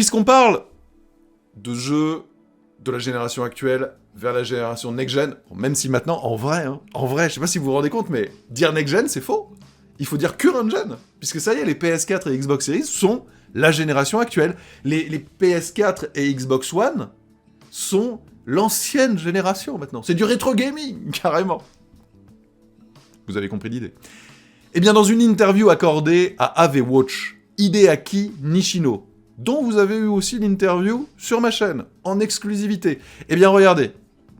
Puisqu'on parle de jeux de la génération actuelle vers la génération next-gen, même si maintenant, en vrai, je sais pas si vous vous rendez compte, mais dire next-gen, c'est faux. Il faut dire current-gen, puisque ça y est, les PS4 et Xbox Series sont la génération actuelle. Les PS4 et Xbox One sont l'ancienne génération maintenant. C'est du rétro gaming, carrément. Vous avez compris l'idée. Eh bien, dans une interview accordée à AV Watch, Hideaki Nishino, dont vous avez eu aussi l'interview sur ma chaîne, en exclusivité. Eh bien, regardez,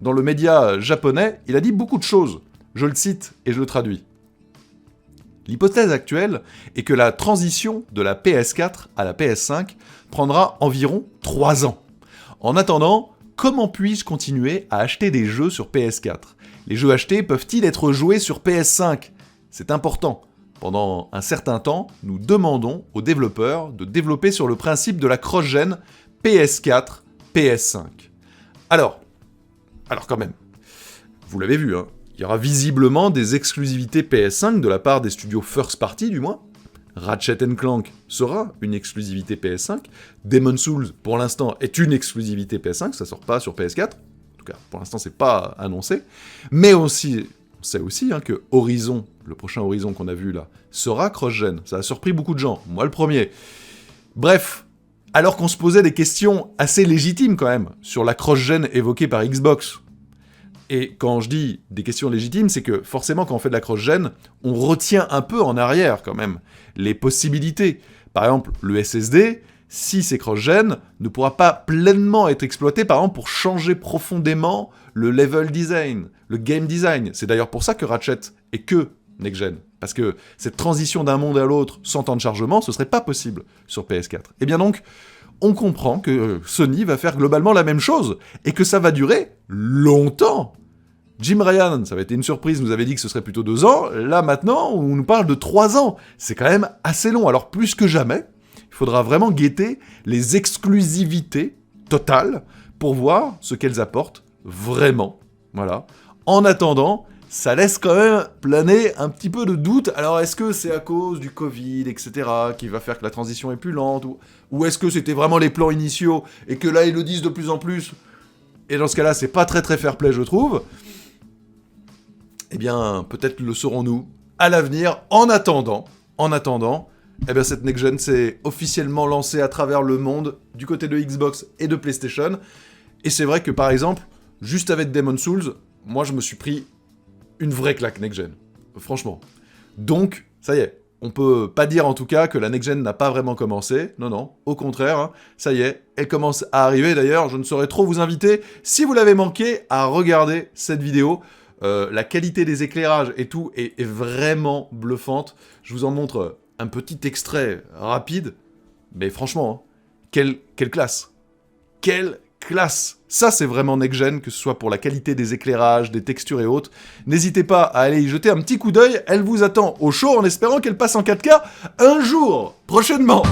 dans le média japonais, il a dit beaucoup de choses. Je le cite et je le traduis. L'hypothèse actuelle est que la transition de la PS4 à la PS5 prendra environ 3 ans. En attendant, comment puis-je continuer à acheter des jeux sur PS4 ? Les jeux achetés peuvent-ils être joués sur PS5 ? C'est important. Pendant un certain temps, nous demandons aux développeurs de développer sur le principe de la cross-gen PS4, PS5. Alors quand même, vous l'avez vu, il y aura visiblement des exclusivités PS5 de la part des studios first party du moins. Ratchet & Clank sera une exclusivité PS5. Demon's Souls, pour l'instant, est une exclusivité PS5, ça sort pas sur PS4. En tout cas, pour l'instant, c'est pas annoncé. Mais aussi, on sait aussi que Horizon, le prochain Horizon qu'on a vu là, sera cross-gen. Ça a surpris beaucoup de gens, moi le premier. Bref, alors qu'on se posait des questions assez légitimes quand même sur la cross-gen évoquée par Xbox. Et quand je dis des questions légitimes, c'est que forcément quand on fait de la cross-gen, on retient un peu en arrière quand même les possibilités. Par exemple, le SSD, si c'est cross-gen, ne pourra pas pleinement être exploité par exemple pour changer profondément le level design, le game design. C'est d'ailleurs pour ça que Ratchet est que next-gen. Parce que cette transition d'un monde à l'autre sans temps de chargement, ce serait pas possible sur PS4. Et bien donc, on comprend que Sony va faire globalement la même chose, et que ça va durer longtemps. Jim Ryan, ça avait été une surprise, nous avait dit que ce serait plutôt 2 ans, là maintenant, on nous parle de 3 ans. C'est quand même assez long, alors plus que jamais, il faudra vraiment guetter les exclusivités totales pour voir ce qu'elles apportent vraiment. Voilà. En attendant, ça laisse quand même planer un petit peu de doute. Alors, est-ce que c'est à cause du Covid, etc., qui va faire que la transition est plus lente, ou est-ce que c'était vraiment les plans initiaux, et que là, ils le disent de plus en plus, et dans ce cas-là, c'est pas très très fair-play, je trouve. Eh bien, peut-être le saurons-nous à l'avenir. En attendant, eh bien, cette next-gen s'est officiellement lancée à travers le monde, du côté de Xbox et de PlayStation. Et c'est vrai que, par exemple, juste avec Demon's Souls, moi, je me suis pris une vraie claque next-gen. Franchement. Donc, ça y est. On peut pas dire, en tout cas, que la next-gen n'a pas vraiment commencé. Non. Au contraire, ça y est. Elle commence à arriver. D'ailleurs, je ne saurais trop vous inviter, si vous l'avez manqué, à regarder cette vidéo. La qualité des éclairages et tout est vraiment bluffante. Je vous en montre un petit extrait rapide. Mais franchement, quelle classe. Quelle classe. Ça, c'est vraiment next-gen, que ce soit pour la qualité des éclairages, des textures et autres. N'hésitez pas à aller y jeter un petit coup d'œil. Elle vous attend au chaud en espérant qu'elle passe en 4K un jour, prochainement.